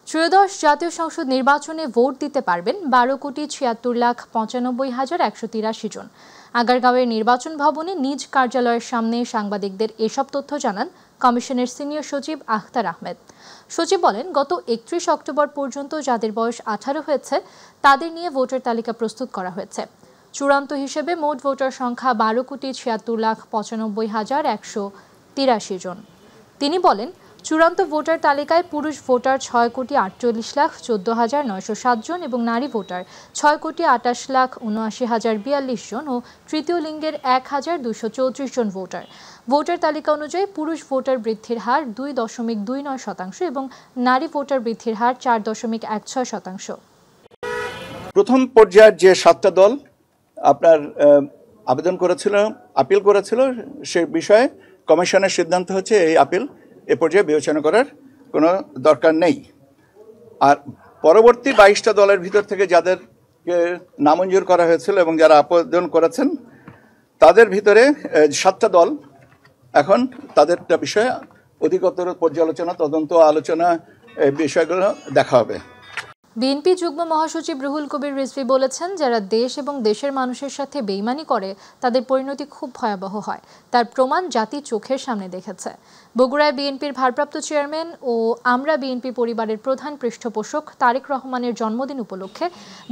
ত্রয়োদশ জাতীয় সংসদ নির্বাচনে ভোট দিতে পারবেন 12,76,95,183 জন। আগারগাঁওয়ের নির্বাচন ভবনে নিজ কার্যালয়ের সামনে সাংবাদিকদের এসব তথ্য জানান কমিশনের সিনিয়র সচিব আখতার আহমেদ। সচিব বলেন, গত 31 অক্টোবর পর্যন্ত যাদের বয়স 18 হয়েছে তাদের নিয়ে ভোটার তালিকা প্রস্তুত করা হয়েছে। চূড়ান্ত হিসেবে মোট ভোটার সংখ্যা 12,76,95,183 জন। তিনি বলেন, চূড়ান্ত ভোটার তালিকায় পুরুষ ভোটার 6,48,14,907 জন এবং নারী ভোটার 6,28,79,042 জন ও তৃতীয় লিঙ্গের 1,234 জন ভোটার। ভোটার তালিকা অনুযায়ী পুরুষ ভোটার বৃদ্ধির হার 2.29% এবং নারী ভোটার বৃদ্ধির হার 4.16%। প্রথম পর্যায়ের যে 7টা দল আপনার আবেদন করেছিল, আপিল করেছিল, সে বিষয়ে কমিশনের সিদ্ধান্ত হচ্ছে এই আপিল এ পর্যায়ে বিবেচনা করার কোনো দরকার নেই। আর পরবর্তী 22টা দলের ভিতর থেকে যাদেরকে নামঞ্জুর করা হয়েছিল এবং যারা আবেদন করেছেন তাদের ভিতরে 7টা দল এখন তাদেরটা বিষয়ে অধিকতর পর্যালোচনা, তদন্ত, আলোচনা বিষয়গুলো দেখা হবে। বিএনপি যুগ্ম মহাসচিব রুহুল কবির রিজভী বলেছেন, যারা দেশ এবং দেশের মানুষের সাথে বেইমানি করে তাদের পরিণতি খুব ভয়াবহ হয়। তার প্রমাণ জাতি চোখের সামনে দেখেছে। বগুড়ায় বিএনপির ভারপ্রাপ্ত চেয়ারম্যান ও আমরা বিএনপি পরিবারের প্রধান পৃষ্ঠপোষক তারেক রহমানের জন্মদিন উপলক্ষে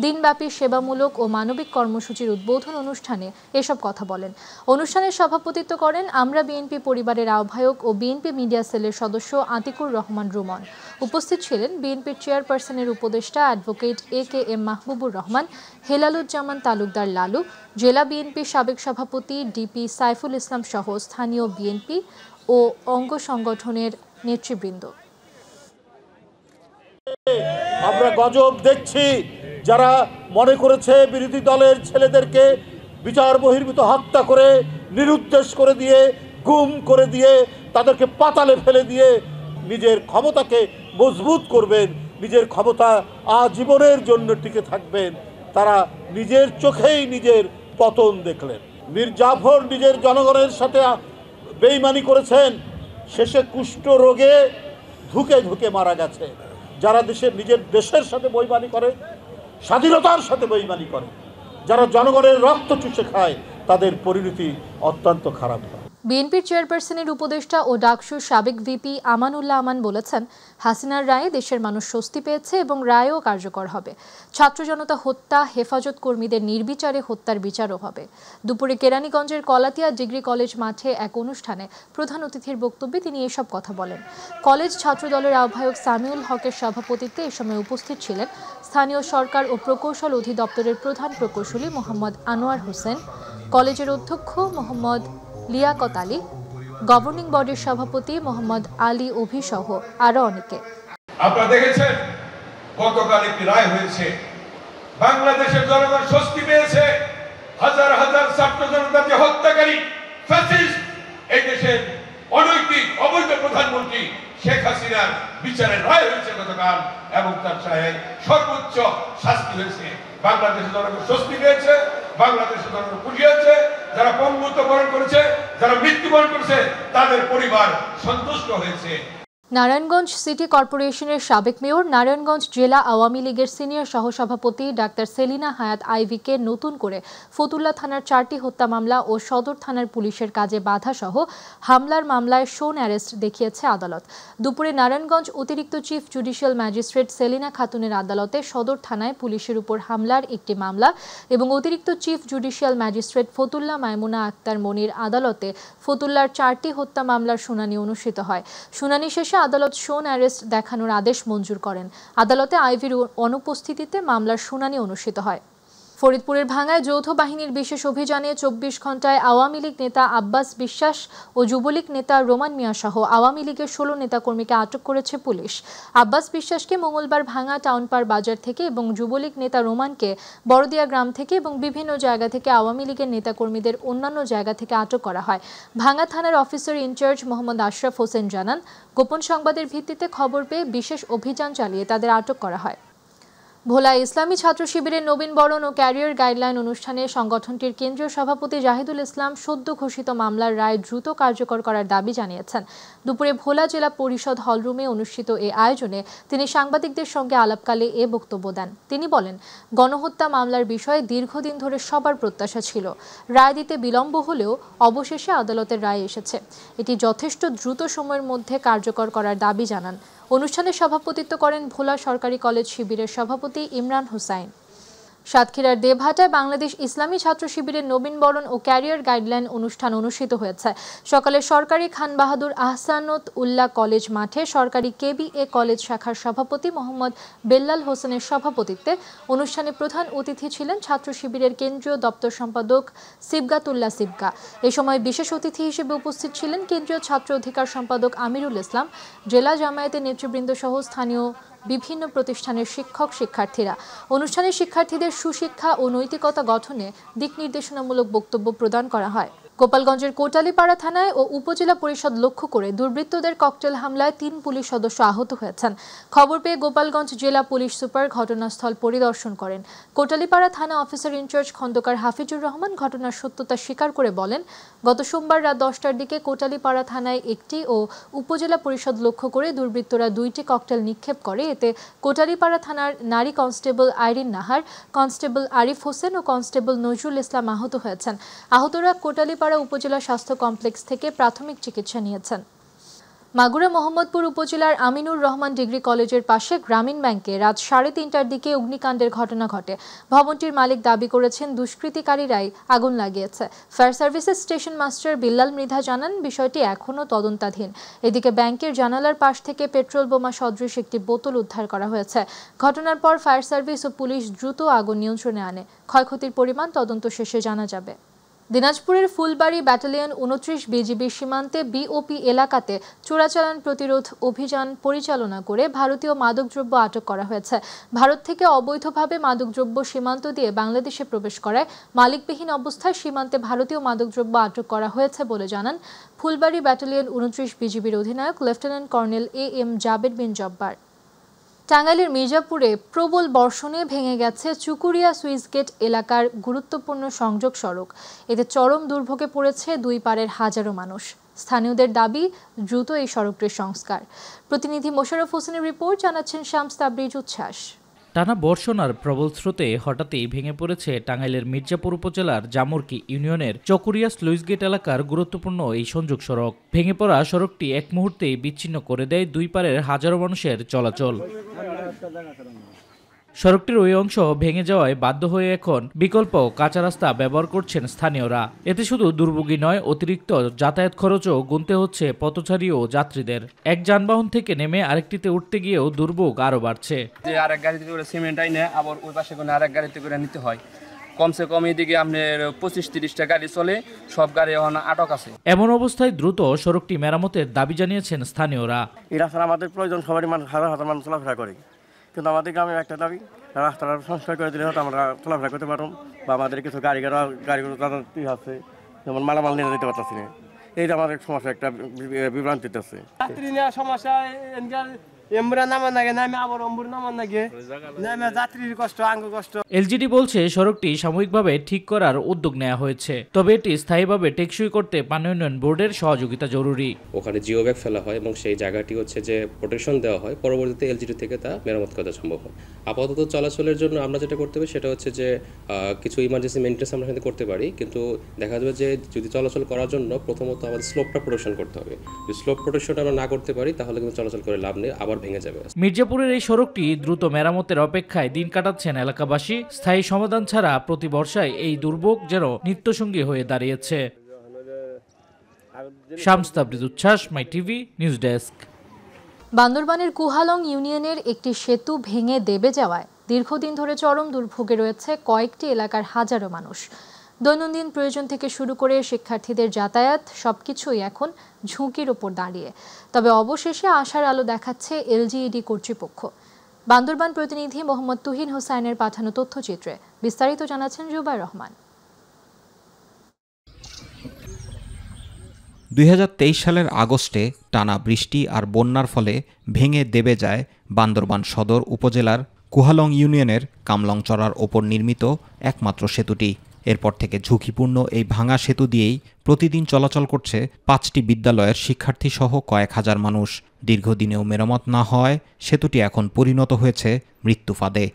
দিনব্যাপী সেবামূলক ও মানবিক কর্মসূচির উদ্বোধন অনুষ্ঠানে এসব কথা বলেন। অনুষ্ঠানে সভাপতিত্ব করেন আমরা বিএনপি পরিবারের আহ্বায়ক ও বিএনপি মিডিয়া সেলের সদস্য আতিকুর রহমান রুমন। উপস্থিত ছিলেন বিএনপির চেয়ারপারসনের উপদেষ্টা অ্যাডভোকেট AKM মাহবুবুর রহমান, হেলালুজ্জামান তালুকদার লালু, জেলা বিএনপির সাবেক সভাপতি DP সাইফুল ইসলাম সহ স্থানীয় বিএনপি ও অঙ্গ সংগঠনের নেতৃবৃন্দ। আমরা গজব দেখছি, যারা মনে করেছে বিরোধী দলের ছেলেদেরকে বিচার বহির্ভূত হত্যা করে নিরুদ্দেশ করে দিয়ে, গুম করে দিয়ে, তাদেরকে পাতালে ফেলে দিয়ে নিজের ক্ষমতাকে মজবুত করবেন, নিজের ক্ষমতা আজীবনের জন্য টিকে থাকবেন, তারা নিজের চোখেই নিজের পতন দেখলেন। মীর জাফর নিজের জনগণের সাথে বেইমানি করেছেন, শেষে কুষ্ঠ রোগে ধুকে ধুকে মারা গেছে। যারা নিজের দেশের সাথে বেইমানি করে, স্বাধীনতার সাথে বেইমানি করে, যারা জনগণের রক্ত চুষে খায়, তাদের পরিণতি অত্যন্ত খারাপ হয়। বিএনপির চেয়ারপারসনের উপদেষ্টা ও ডাকসুর সাবেক ভিপি আমানুল্লাহ আমান বলেছেন, হাসিনার রায়ে দেশের মানুষ স্বস্তি পেয়েছে এবং রায়ও কার্যকর হবে। ছাত্র জনতা হত্যা, হেফাজত কর্মীদের নির্বিচারে হত্যার বিচারও হবে। দুপুরে কেরানীগঞ্জের কলাতিয়া ডিগ্রি কলেজ মাঠে এক অনুষ্ঠানে প্রধান অতিথির বক্তব্যে তিনি এসব কথা বলেন। কলেজ ছাত্র দলের আহ্বায়ক সামিউল হকের সভাপতিত্বে এ সময় উপস্থিত ছিলেন স্থানীয় সরকার ও প্রকৌশল অধিদপ্তরের প্রধান প্রকৌশলী মোহাম্মদ আনোয়ার হোসেন, কলেজের অধ্যক্ষ মোহাম্মদ লিয়াকত আলী, গভর্নিং বডির সভাপতি মোহাম্মদ আলী অভি সহ আরো অনেকে। আপনারা দেখেছেন গতকাল একটি রায় হয়েছে, বাংলাদেশের জনগণ স্বস্তি পেয়েছে। হাজার হাজার ছাত্র জনতাকে হত্যাকারী ফ্যাসিস্ট এই দেশের অনৈতিক অবৈধ প্রধানমন্ত্রী শেখ হাসিনার বিচারের রায় হয়েছে গতকাল এবং তার সর্বোচ্চ শাস্তি হয়েছে। বাংলাদেশের জনগণ স্বস্তি পেয়েছে, বাংলাদেশের জনগণ খুশি হয়েছে। যারা পঙ্গুত্ব বরণ করেছে, যারা মৃত্যুবরণ করেছে, তাদের পরিবার সন্তুষ্ট হয়েছে। নারায়ণগঞ্জ সিটি কর্পোরেশনের সাবেক মেয়র, নারায়ণগঞ্জ জেলা আওয়ামী লীগের সিনিয়র সহসভাপতি ডাক্তার সেলিনা হায়াত আইভিকে নতুন করে ফতুল্লা থানার 4টি হত্যা মামলা ও সদর থানার পুলিশের কাজে বাধা সহ হামলার মামলায় শোন অ্যারেস্ট দেখিয়েছে আদালত। দুপুরে নারায়ণগঞ্জ অতিরিক্ত চিফ জুডিশিয়াল ম্যাজিস্ট্রেট সেলিনা খাতুনের আদালতে সদর থানায় পুলিশের উপর হামলার একটি মামলা এবং অতিরিক্ত চিফ জুডিশিয়াল ম্যাজিস্ট্রেট ফতুল্লা মাইমুনা আক্তার মনির আদালতে ফতুল্লার 4টি হত্যা মামলার শুনানি অনুষ্ঠিত হয়। শুনানি শেষে আদালত শোন অ্যারেস্ট দেখানোর আদেশ মঞ্জুর করেন। আদালতে আইভির অনুপস্থিতিতে মামলার শুনানি অনুষ্ঠিত হয়। ফরিদপুরের ভাঙ্গায় যৌথ বাহিনীর বিশেষ অভিযানে 24 ঘণ্টায় আওয়ামী লীগ নেতা আব্বাস বিশ্বাস ও যুবলীগ নেতা রোমান মিয়া সহ আওয়ামী লীগের 16 নেতাকর্মীকে আটক করেছে পুলিশ। আব্বাস বিশ্বাসকে মঙ্গলবার ভাঙ্গা টাউনপাড় বাজার থেকে এবং যুবলীগ নেতা রোমানকে বড়দিয়া গ্রাম থেকে এবং বিভিন্ন জায়গা থেকে আওয়ামী লীগের নেতাকর্মীদের অন্যান্য জায়গা থেকে আটক করা হয়। ভাঙ্গা থানার অফিসার ইনচার্জ মোহাম্মদ আশরাফ হোসেন জানান, গোপন সংবাদের ভিত্তিতে খবর পেয়ে বিশেষ অভিযান চালিয়ে তাদের আটক করা হয়। ভোলা ইসলামী ছাত্র শিবিরের নবীন বরণ ও ক্যারিয়ার গাইডলাইন অনুষ্ঠানে সংগঠনটির কেন্দ্রীয় সভাপতি জাহিদুল ইসলাম সদ্য ঘোষিত মামলার রায় দ্রুত কার্যকর করার দাবি জানিয়েছেন। দুপুরে ভোলা জেলা পরিষদ হলরুমে অনুষ্ঠিত এই আয়োজনে তিনি সাংবাদিকদের সঙ্গে আলাপকালে এ বক্তব্য দেন। তিনি বলেন, গণহত্যা মামলার বিষয়ে দীর্ঘদিন ধরে সবার প্রত্যাশা ছিল। রায় দিতে বিলম্ব হলেও অবশেষে আদালতের রায় এসেছে। এটি যথেষ্ট দ্রুত সময়ের মধ্যে কার্যকর করার দাবি জানান। অনুষ্ঠানে সভাপতিত্ব করেন ভোলা সরকারি কলেজ শিবিরের সভাপতি ইমরান হোসাইন। সাতক্ষীরার দেবহাটায় বাংলাদেশ ইসলামী ছাত্র শিবিরের নবীন বরণ ও ক্যারিয়ার গাইডলাইন অনুষ্ঠান অনুষ্ঠিত হয়েছে। সকালে সরকারি খান বাহাদুর আহসানত উল্লাহ কলেজ মাঠে সরকারি কেবিএ কলেজ শাখার সভাপতি মোহাম্মদ বেল্লাল হোসেনের সভাপতিত্বে অনুষ্ঠানে প্রধান অতিথি ছিলেন ছাত্র শিবিরের কেন্দ্রীয় দপ্তর সম্পাদক সিবগাতুল্লাহ সিবগা। এ সময় বিশেষ অতিথি হিসেবে উপস্থিত ছিলেন কেন্দ্রীয় ছাত্র অধিকার সম্পাদক আমিরুল ইসলাম, জেলা জামায়াতের নেতৃবৃন্দ সহ স্থানীয় বিভিন্ন প্রতিষ্ঠানের শিক্ষক শিক্ষার্থীরা। অনুষ্ঠানে শিক্ষার্থীদের সুশিক্ষা ও নৈতিকতা গঠনে দিক নির্দেশনামূলক বক্তব্য প্রদান করা হয়। গোপালগঞ্জের কোটালীপাড়া থানায় ও উপজেলা পরিষদ লক্ষ্য করে দুর্বৃত্তদের ককটেল হামলায় ৩ পুলিশ সদস্য আহত হয়েছেন। খবর পেয়ে গোপালগঞ্জ জেলা পুলিশ সুপার ঘটনাস্থল পরিদর্শন করেন। কোটালীপাড়া থানা অফিসার ইনচার্জ খন্দকার হাফিজুর রহমান ঘটনার সত্যতা স্বীকার করে বলেন, গত সোমবার রাত 10টার দিকে কোটালীপাড়া থানায় একটি ও উপজেলা পরিষদ লক্ষ্য করে দুর্বৃত্তরা 2টি ককটেল নিক্ষেপ করে। এতে কোটালীপাড়া থানার নারী কনস্টেবল আইরিন নাহার, কনস্টেবল আরিফ হোসেন ও কনস্টেবল নজরুল ইসলাম আহত হয়েছেন। আহতরা কোটালীপাড়া উপজেলা স্বাস্থ্য কমপ্লেক্স থেকে প্রাথমিক চিকিৎসা নিয়েছেন। মাগুরা মোহাম্মদপুর উপজেলার আমিনুর রহমান ডিগ্রি কলেজের পাশে গ্রামীণ ব্যাংকে রাত 3:30টার দিকে অগ্নিকাণ্ডের ঘটনা ঘটে। ভবনটির মালিক দাবি করেছেন দুষ্কৃতিকারীরাই আগুন লাগিয়েছে। ফায়ার সার্ভিসের স্টেশন মাস্টার বিল্লাল মৃধা জানান, বিষয়টি এখনও তদন্তাধীন। এদিকে ব্যাংকের জানালার পাশ থেকে পেট্রোল বোমা সদৃশ একটি বোতল উদ্ধার করা হয়েছে। ঘটনার পর ফায়ার সার্ভিস ও পুলিশ দ্রুত আগুন নিয়ন্ত্রণে আনে। ক্ষয়ক্ষতির পরিমাণ তদন্ত শেষে জানা যাবে। দিনাজপুরের ফুলবাড়ী ব্যাটালিয়ন 29 বিজিবি সীমান্তে বিওপি এলাকাতে চোরাচালান প্রতিরোধ অভিযান পরিচালনা করে ভারতীয় মাদকদ্রব্য আটক করা হয়েছে। ভারত থেকে অবৈধভাবে মাদকদ্রব্য সীমান্ত দিয়ে বাংলাদেশে প্রবেশ করায় মালিকবিহীন অবস্থায় সীমান্তে ভারতীয় মাদকদ্রব্য আটক করা হয়েছে বলে জানান ফুলবাড়ী ব্যাটালিয়ন 29 বিজিবির অধিনায়ক লেফটেন্যান্ট কর্নেল AM জাবের বিন জব্বার। টাঙ্গাইলের মির্জাপুরে প্রবল বর্ষণে ভেঙে গেছে চুকুরিয়া সুইচগেট এলাকার গুরুত্বপূর্ণ সংযোগ সড়ক। এতে চরম দুর্ভোগে পড়েছে দুই পারের হাজারো মানুষ। স্থানীয়দের দাবি দ্রুত এই সড়কটির সংস্কার। প্রতিনিধি মোশাররফ হোসেনের রিপোর্ট, জানাচ্ছেন শামস তাবরিজ উচ্ছ্বাস। টানা বর্ষণ আর প্রবল স্রোতে হঠাৎই ভেঙে পড়েছে টাঙ্গাইলের মির্জাপুর উপজেলার জামুরকি ইউনিয়নের চকুরিয়া স্লুইসগেট এলাকার গুরুত্বপূর্ণ এই সংযোগ সড়ক। ভেঙে পড়া সড়কটি এক মুহূর্তেই বিচ্ছিন্ন করে দেয় দুই পারের হাজারো মানুষের চলাচল। সড়কটির ওই অংশ ভেঙে যাওয়ায় বাধ্য হয়ে এখন বিকল্প কাঁচা রাস্তা ব্যবহার করছেন স্থানীয়রা। এতে শুধু দুর্ভোগী নয়, অতিরিক্ত যাতায়াত খরচও গুনতে হচ্ছে পথচারী ও যাত্রীদের। এক যানবাহন থেকে নেমে আরেকটিতে উঠতে গিয়েও দুর্ভোগ আরও বাড়ছে। আরেক গাড়িতে করে সিমেন্ট আইনে আবার ওই পাশে করে আরেক গাড়িতে করে নিতে হয়। কমসে কম এদিকে আপনার 25-30টা গাড়ি চলে, সব গাড়ি এখন আটক আছে। এমন অবস্থায় দ্রুত সড়কটি মেরামতের দাবি জানিয়েছেন স্থানীয়রা। এই রাস্তা আমাদের প্রয়োজন, সবারই মানুষ হাজার হাজার মানুষ চলাফেরা করে, কিন্তু আমাদের গ্রামের একটা দাবি, রাস্তাটা সংস্কার করে দিলে হয়তো আমরা চলাফেরা করতে পারব, বা আমাদের কিছু গাড়িগুলো যাতায়াত আছে, যেমন মালামাল নিয়ে যেতে পারতেছি না। এই যে আমাদের সমস্যা, একটা বিভ্রান্তিতে আছে। যাত্রী নেওয়ার সমস্যা, এলজিডি বলছে সড়কটি সাময়িকভাবে ঠিক করার উদ্যোগ নেওয়া হয়েছে, তবে এটি স্থায়ীভাবে টেকসই করতে পানি উন্নয়ন বোর্ডের সহযোগিতা জরুরি। ওখানে জিও ব্যাগ ফেলা হয় এবং সেই জায়গাটি হচ্ছে যে প্রোটেকশন দেওয়া হয়, পরবর্তীতে এলজিডি থেকে তা মেরামত করা সম্ভব হয়। আপাতত চলাচলের জন্য আমরা যেটা করতে পারি সেটা হচ্ছে যে কিছু ইমার্জেন্সি মেইনটেন্স আমরা সাথে করতে পারি, কিন্তু দেখা যাবে যে যদি চলাচল করার জন্য প্রথমত আমাদের স্লোপটা প্রোটেকশন করতে হবে। যদি স্লোপ প্রোটেকশন আমরা না করতে পারি তাহলে কিন্তু চলাচল করে লাভ নেই, আবার ভেঙে যাবে। মির্জাপুরের এই সড়কটি দ্রুত মেরামতের অপেক্ষায় দিন কাটাচ্ছেন এলাকাবাসী। স্থায়ী সমাধান ছাড়া প্রতি বর্ষায় এই দুর্ভোগ যেন নিত্যসঙ্গী হয়ে দাঁড়িয়েছে। শামস তাবরিজ উচ্ছ্বাস, মাই টিভি নিউজ ডেস্ক। বান্দরবানের কুহালং ইউনিয়নের একটি সেতু ভেঙে দেবে যাওয়ায় দীর্ঘদিন ধরে চরম দুর্ভোগে রয়েছে কয়েকটি এলাকার হাজারো মানুষ। দৈনন্দিন প্রয়োজন থেকে শুরু করে শিক্ষার্থীদের যাতায়াত সবকিছুই এখন ঝুঁকির ওপর দাঁড়িয়ে। তবে অবশেষে আশার আলো দেখাচ্ছে এলজিইডি কর্তৃপক্ষ। বান্দরবান প্রতিনিধি মোহাম্মদ তুহিন হোসাইনের পাঠানো তথ্যচিত্রে বিস্তারিত জানাচ্ছেন জুবাইর রহমান। 2023 সালের আগস্টে টানা বৃষ্টি আর বন্যার ফলে ভেঙে দেবে যায় বান্দরবান সদর উপজেলার কুহালং ইউনিয়নের কামলংচড়ার ওপর নির্মিত একমাত্র সেতুটি। এরপর থেকে ঝুঁকিপূর্ণ এই ভাঙা সেতু দিয়েই প্রতিদিন চলাচল করছে 5টি বিদ্যালয়ের শিক্ষার্থীসহ কয়েক হাজার মানুষ। দীর্ঘদিনেও মেরামত না হওয়ায় সেতুটি এখন পরিণত হয়েছে মৃত্যুফাঁদে।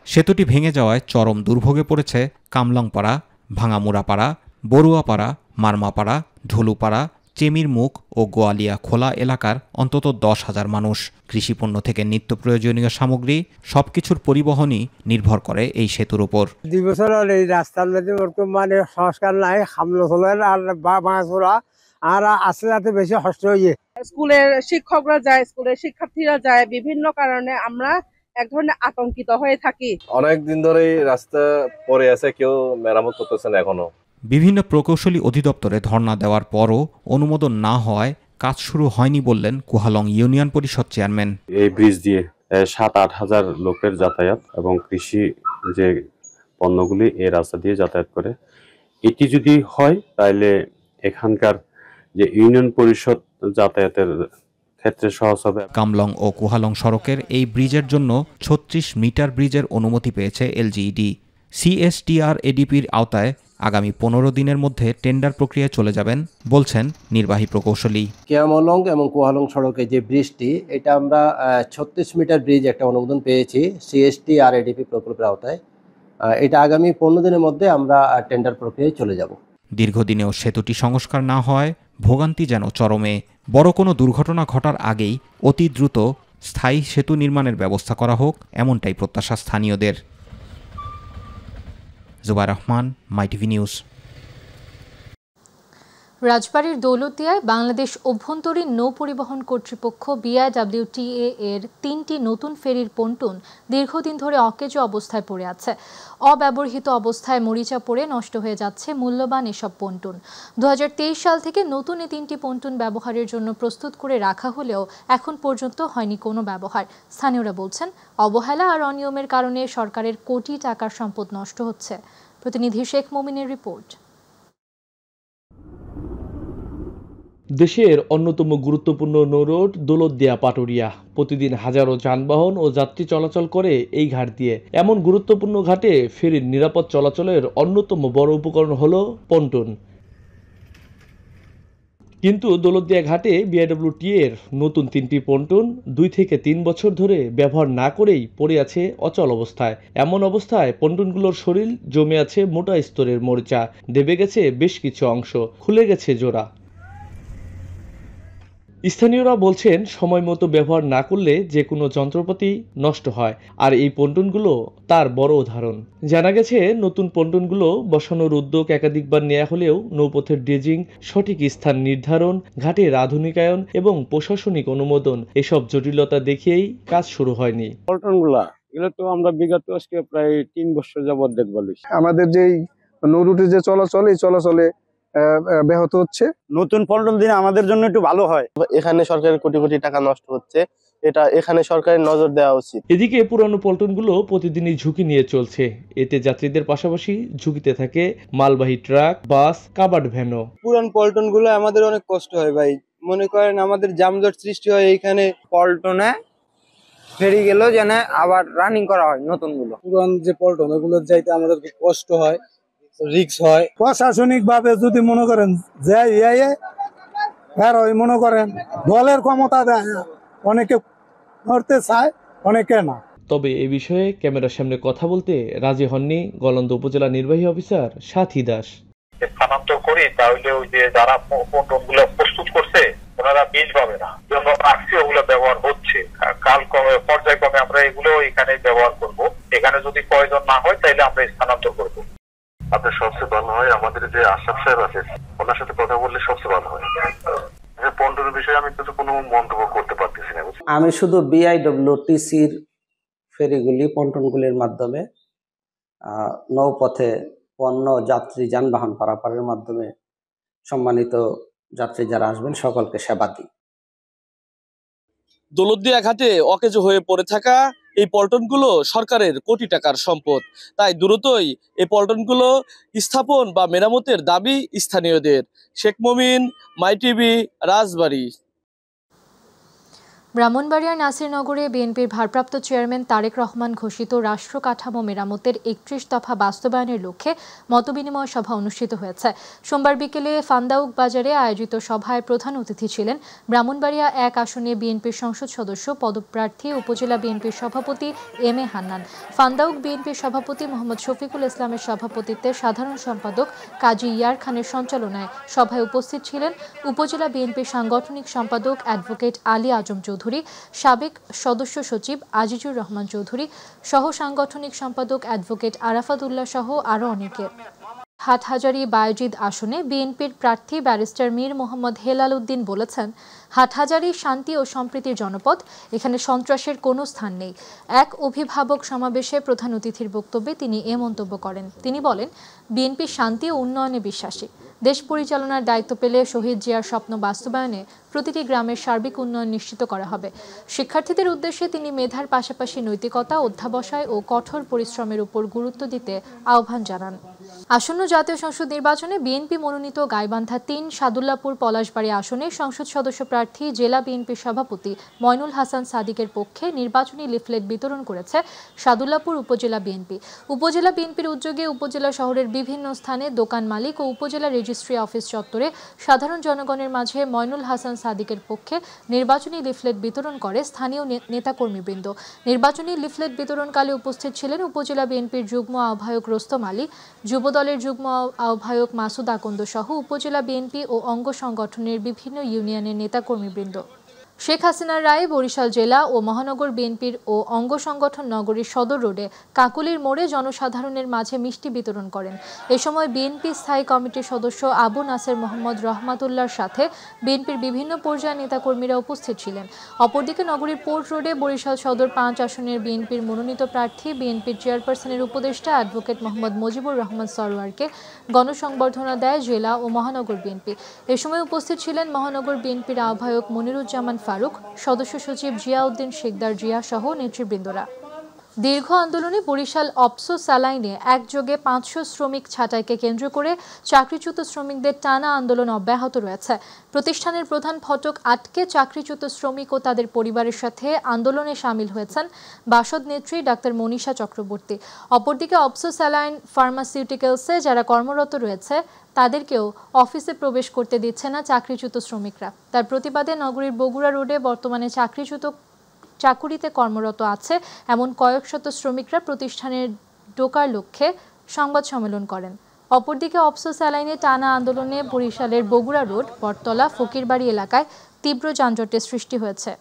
সেতুটি ভেঙে যাওয়ায় চরম দুর্ভোগে পড়েছে কামলংপাড়া, ভাঙামুড়াপাড়া, বড়ুয়াপাড়া, মারমাপাড়া, ঢোলুপাড়া, চেমির মুখ ও গোয়ালিয়া খোলা এলাকার অন্তত 10,000 মানুষ। কৃষিপণ্য থেকে নিত্য প্রয়োজনীয় সামগ্রী সবকিছুর পরিবহনই নির্ভর করে এই সেতুর উপর। 2 বছর হল এই রাস্তার মধ্যে বর্তমানে সংস্কার নাই, হামলা চলার আর ভাঙাচোরা আর আসলে যাতে বেশি কষ্ট হয়ে। স্কুলের শিক্ষকরা যায়, স্কুলের শিক্ষার্থীরা যায়, বিভিন্ন কারণে আমরা এক ধরনের আতঙ্কিত হয়ে থাকি। অনেক দিন ধরেই রাস্তা পড়ে আছে, কেউ মেরামত করতেছে না এখনো। বিভিন্ন প্রকৌশলী অধিদপ্তরে ধর্ণা দেওয়ার পরও অনুমোদন না হওয়ায় কাজ শুরু হয়নি বললেন কুহালং ইউনিয়ন পরিষদ চেয়ারম্যান। এই ব্রিজ দিয়ে 7-8 হাজার লোকের যাতায়াত এবং কৃষি যে পণ্যগুলি এই রাস্তা দিয়ে যাতায়াত করে। এটি যদি হয় তাহলে এখানকার যে ইউনিয়ন পরিষদ যাতায়াতের ক্ষেত্রে সহজ হবে। কামলং ও কুহালং সড়কের এই ব্রিজের জন্য 36 মিটার ব্রিজের অনুমতি পেয়েছে এলজিইডি। CSTRADPর আওতায় আগামী 15 দিনের মধ্যে টেন্ডার প্রক্রিয়ায় চলে যাবেন বলছেন নির্বাহী প্রকৌশলী। কেয়ামলং এবং কুহালং সড়কে যে ব্রিজটি, এটা আমরা 36 মিটার ব্রিজ একটা অনুমোদন পেয়েছি CSTRADP প্রকল্পের আওতায়। এটা আগামী 15 দিনের মধ্যে আমরা টেন্ডার প্রক্রিয়ায় চলে যাব। দীর্ঘদিনেও সেতুটি সংস্কার না হওয়ায় ভোগান্তি যেন চরমে। বড় কোনো দুর্ঘটনা ঘটার আগেই অতি দ্রুত স্থায়ী সেতু নির্মাণের ব্যবস্থা করা হোক, এমনটাই প্রত্যাশা স্থানীয়দের। Zubair Rahman, MyTV news. রাজবাড়ীর দৌলতদিয়ায় বাংলাদেশ অভ্যন্তরীণ নৌ পরিবহন কর্তৃপক্ষ BIWTA এর 3টি নতুন ফেরির পন্টুন দীর্ঘদিন ধরে অকেজো অবস্থায় পড়ে আছে। অব্যবহৃত অবস্থায় মরিচা পড়ে নষ্ট হয়ে যাচ্ছে মূল্যবান এসব পন্টুন। 2023 সাল থেকে নতুন এই 3টি পন্টুন ব্যবহারের জন্য প্রস্তুত করে রাখা হলেও এখন পর্যন্ত হয়নি কোনো ব্যবহার। স্থানীয়রা বলছেন, অবহেলা আর অনিয়মের কারণে সরকারের কোটি টাকার সম্পদ নষ্ট হচ্ছে। প্রতিনিধি শেখ মুমিনের রিপোর্ট। দেশের অন্যতম গুরুত্বপূর্ণ নৌরোড দৌলতদিয়া পাটুরিয়া। প্রতিদিন হাজারো যানবাহন ও যাত্রী চলাচল করে এই ঘাট দিয়ে। এমন গুরুত্বপূর্ণ ঘাটে ফেরির নিরাপদ চলাচলের অন্যতম বড় উপকরণ হলো পন্টুন। কিন্তু দৌলতদিয়া ঘাটে BIWTA এর নতুন 3টি পন্টুন 2 থেকে 3 বছর ধরে ব্যবহার না করেই পড়ে আছে অচল অবস্থায়। এমন অবস্থায় পন্টুনগুলোর শরীর জমে আছে মোটা স্তরের মরিচা, দেবে গেছে বেশ কিছু অংশ, খুলে গেছে জোড়া। স্থানীয়রা বলছেন, সময় মতো ব্যবহার না করলে যে কোনো যন্ত্রপাতি নষ্ট হয়, আর এই পন্টুনগুলো তার বড় উদাহরণ। জানা গেছে, নতুন পন্টুনগুলো বসানোর উদ্যোগ একাধিকবার নেওয়া হলেও নৌপথের ড্রেজিং, সঠিক স্থান নির্ধারণ, ঘাটের আধুনিকায়ন এবং প্রশাসনিক অনুমোদন এসব জটিলতা দেখিয়েই কাজ শুরু হয়নি। পল্টনগুলা এগুলো তো আমরা বিগত আজকে প্রায় 3 বছর যাবত দেখবালি। আমাদের যেই নৌ রুটে যে চলাচল, এই চলাচলে ব্যাহত হচ্ছে। নতুন পল্টন দিনে আমাদের জন্য একটু ভালো হয়। এখানে সরকারের কোটি কোটি টাকা নষ্ট হচ্ছে, এটা এখানে সরকারের নজর দেওয়া উচিত। এদিকে পুরানো পল্টনগুলো প্রতিদিনই ঝুঁকি নিয়ে চলছে। এতে যাত্রীদের পাশাপাশি ঝুঁকিতে থাকে মালবাহী ট্রাক, বাস, কাভার্ড ভ্যানও। পুরান পল্টনগুলো আমাদের অনেক কষ্ট হয় ভাই। মনে করেন আমাদের জামজট সৃষ্টি হয় এইখানে। পল্টনে ফেরি গেল যেন আবার রানিং করা হয় নতুনগুলো। পুরান যে পল্টন ওগুলো যাইতে আমাদের খুব কষ্ট হয়, রিস্ক হয়। প্রশাসনিক ভাবে যদি মনে করেন যে মনে করেন দলের ক্ষমতা দেয়, অনেকে করতে চায়, অনেকে না। তবে এই বিষয়ে ক্যামেরার সামনে কথা বলতে রাজি হননি গলন্দ উপজেলা নির্বাহী অফিসার সাথী দাস। স্থানান্তর করি তাহলে ওই যে যারা পণ্যগুলো প্রস্তুত করছে ওনারা বীজ পাবে না, যখন আসছে ওগুলো ব্যবহার হচ্ছে। কাল পর্যায়ক্রমে আমরা এগুলো এখানে ব্যবহার করব। এখানে যদি প্রয়োজন না হয় তাহলে আমরা স্থানান্তর করব। আপনার সবচেয়ে ভালো হয় আমাদের যে আশরাফ সাহেব আছে, ওনার সাথে কথা বললে সবচেয়ে ভালো হয়। পণ্যের বিষয়ে আমি কিছু কোনো মন্তব্য করতে পারতেছি না। আমি শুধু BIWTCর ফেরিগুলি, পন্টনগুলির মাধ্যমে নৌপথে পণ্য, যাত্রী, যানবাহন পারাপারের মাধ্যমে সম্মানিত যাত্রী যারা আসবেন সকলকে সেবা দিই। দৌলতদিয়া ঘাটে অকেজো হয়ে পড়ে থাকা এই পল্টনগুলো সরকারের কোটি টাকার সম্পদ। তাই দ্রুতই এই পল্টনগুলো স্থাপন বা মেরামতের দাবি স্থানীয়দের। শেখ মুমিন, মাইটিভি, রাজবাড়ী। ব্রাহ্মণবাড়িয়ার নাসিরনগরে বিএনপির ভারপ্রাপ্ত চেয়ারম্যান তারেক রহমান ঘোষিত রাষ্ট্র কাঠামো মেরামতের ৩১ দফা বাস্তবায়নের লক্ষ্যে মতবিনিময় সভা অনুষ্ঠিত হয়েছে। সোমবার বিকেলে ফান্দাউক বাজারে আয়োজিত সভায় প্রধান অতিথি ছিলেন ব্রাহ্মণবাড়িয়া ১ আসনে বিএনপির সংসদ সদস্য পদপ্রার্থী উপজেলা বিএনপির সভাপতি এম এ হান্নান। ফান্দাউক বিএনপির সভাপতি মোহাম্মদ শফিকুল ইসলামের সভাপতিত্বে সাধারণ সম্পাদক কাজী ইয়ার খানের সঞ্চালনায় সভায় উপস্থিত ছিলেন উপজেলা বিএনপির সাংগঠনিক সম্পাদক অ্যাডভোকেট আলী আজম চৌধুরী, সাবেক সদস্য সচিব আজিজুর রহমান চৌধুরী, সহ সাংগঠনিক সম্পাদক অ্যাডভোকেট আরাফাত উল্লাহ সহ আরও অনেকে। হাটহাজারী বায়েজিদ আসনে বিএনপির প্রার্থী ব্যারিস্টার মীর মোহাম্মদ হেলাল উদ্দিন বলেছেন, হাটহাজারী শান্তি ও সম্প্রীতির জনপদ, এখানে সন্ত্রাসের কোনো স্থান নেই। এক অভিভাবক সমাবেশে প্রধান অতিথির বক্তব্যে তিনি এ মন্তব্য করেন। তিনি বলেন, বিএনপি শান্তি ও উন্নয়নে বিশ্বাসী। দেশ পরিচালনার দায়িত্ব পেলে শহীদ জিয়ার স্বপ্ন বাস্তবায়নে প্রতিটি গ্রামের সার্বিক উন্নয়ন নিশ্চিত করা হবে। শিক্ষার্থীদের উদ্দেশ্যে তিনি মেধার পাশাপাশি নৈতিকতা, অধ্যাবসায় ও কঠোর পরিশ্রমের উপর গুরুত্ব দিতে আহ্বান জানান। আসন্ন জাতীয় সংসদ নির্বাচনে বিএনপি মনোনীত গাইবান্ধা ৩ সাদুল্লাপুর পলাশবাড়ী আসনে সংসদ সদস্য প্রার্থী জেলা বিএনপির সভাপতি ময়নুল হাসান সাদিকের পক্ষে নির্বাচনী লিফলেট বিতরণ করেছে সাদুল্লাপুর উপজেলা বিএনপি। উপজেলা বিএনপির উদ্যোগে উপজেলা শহরের বিভিন্ন স্থানে দোকান মালিক ও উপজেলা রেজিস্ট্রি অফিস চত্বরে সাধারণ জনগণের মাঝে ময়নুল হাসান সাদিকের পক্ষে নির্বাচনী লিফলেট বিতরণ করে স্থানীয় নেতাকর্মীবৃন্দ। নির্বাচনী লিফলেট বিতরণকালে উপস্থিত ছিলেন উপজেলা বিএনপির যুগ্ম আহ্বায়ক রোস্তম আলী, যুবদলের যুগ্ম আহ্বায়ক মাসুদ আকন্দ সহ উপজেলা বিএনপি ও অঙ্গ সংগঠনের বিভিন্ন ইউনিয়নের নেতাকর্মীবৃন্দ। শেখ হাসিনার রায়ে বরিশাল জেলা ও মহানগর বিএনপির ও অঙ্গ সংগঠন নগরীর সদর রোডে কাকুলির মোড়ে জনসাধারণের মাঝে মিষ্টি বিতরণ করেন। এ সময় বিএনপি স্থায়ী কমিটির সদস্য আবু নাসের মোহাম্মদ রহমাতুল্লাহর সাথে বিএনপির বিভিন্ন পর্যায়ের নেতাকর্মীরা উপস্থিত ছিলেন। অপরদিকে নগরীর পোর্ট রোডে বরিশাল সদর ৫ আসনের বিএনপির মনোনীত প্রার্থী বিএনপির চেয়ারপারসনের উপদেষ্টা অ্যাডভোকেট মোহাম্মদ মুজিবুর রহমান সরোয়ারকে গণসংবর্ধনা দেয় জেলা ও মহানগর বিএনপি। এ সময় উপস্থিত ছিলেন মহানগর বিএনপির আহ্বায়ক মনিরুজ্জামান ফারুক, সদস্য সচিব জিয়াউদ্দিন শিকদার জিয়া সহ নেতৃবৃন্দরা। দীর্ঘ আন্দোলনে বরিশাল অপসো স্যালাইনে একযোগে ৫০০ শ্রমিক ছাঁটাইকে কেন্দ্র করে চাকরিচ্যুত শ্রমিকদের টানা আন্দোলন অব্যাহত রয়েছে। প্রতিষ্ঠানের প্রধান ফটক আটকে চাকরিচ্যুত শ্রমিক ও তাদের পরিবারের সাথে আন্দোলনে সামিল হয়েছেন বাসদ নেত্রী ডাক্তার মনীষা চক্রবর্তী। অপরদিকে অপসো স্যালাইন ফার্মাসিউটিক্যালসে যারা কর্মরত রয়েছে তাদেরকেও অফিসে প্রবেশ করতে দিচ্ছে না চাকরিচ্যুত শ্রমিকরা। তার প্রতিবাদে নগরীর বগুড়া রোডে বর্তমানে চাকুরিতে কর্মরত আছে এমন কয়েক শত শ্রমিকরা প্রতিষ্ঠানের ঢোকার লক্ষ্যে সংবাদ সম্মেলন করেন। অপরদিকে অপসো স্যালাইনে টানা আন্দোলনে বরিশালের বগুড়া রোড, বটতলা, ফকিরবাড়ি এলাকায় তীব্র যানজটের সৃষ্টি হয়েছে।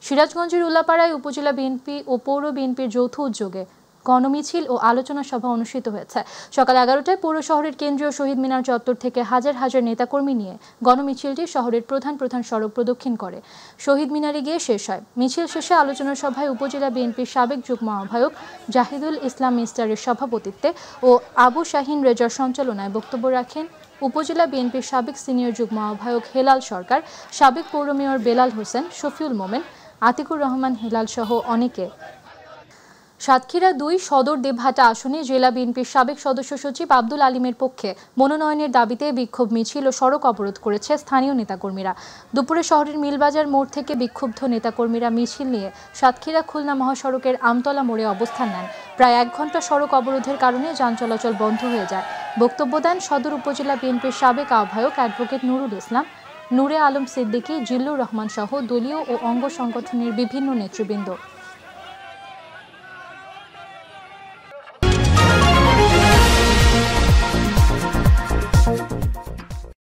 সিরাজগঞ্জের উল্লাপাড়ায় উপজেলা বিএনপি ও পৌর বিএনপির যৌথ উদ্যোগে গণমিছিল ও আলোচনা সভা অনুষ্ঠিত হয়েছে। সকাল ১১টায় পৌর শহরের কেন্দ্রীয় শহীদ মিনার চত্বর থেকে হাজার হাজার নেতাকর্মী নিয়ে গণমিছিলটি শহরের প্রধান সড়ক প্রদক্ষিণ করে শহীদ মিনারে গিয়ে শেষ হয়। মিছিল শেষে আলোচনা সভায় উপজেলা বিএনপির সাবেক যুগ্ম আহ্বায়ক জাহিদুল ইসলাম মিস্টারের সভাপতিত্বে ও আবু শাহিন রেজার সঞ্চালনায় বক্তব্য রাখেন উপজেলা বিএনপির সাবেক সিনিয়র যুগ্ম আহ্বায়ক হেলাল সরকার, সাবেক পৌর মেয়র বেলাল হোসেন, শফিউল মোমেন, আতিকুর রহমান হেলাল সহ অনেকে। সাতক্ষীরা ২ সদর দেবহাটা আসনে জেলা বিএনপির সাবেক সদস্য সচিব আব্দুল আলিমের পক্ষে মনোনয়নের দাবিতে বিক্ষোভ মিছিল ও সড়ক অবরোধ করেছে স্থানীয় নেতাকর্মীরা। দুপুরে শহরের মিলবাজার মোড় থেকে বিক্ষুব্ধ নেতাকর্মীরা মিছিল নিয়ে সাতক্ষীরা খুলনা মহাসড়কের আমতলা মোড়ে অবস্থান নেন। প্রায় ১ ঘণ্টা সড়ক অবরোধের কারণে যান চলাচল বন্ধ হয়ে যায়। বক্তব্য দেন সদর উপজেলা বিএনপির সাবেক আহ্বায়ক অ্যাডভোকেট নুরুল ইসলাম, নূরে আলম সিদ্দিকী, জিল্লুর রহমান সহ দলীয় ও অঙ্গ সংগঠনের বিভিন্ন নেতৃবৃন্দ।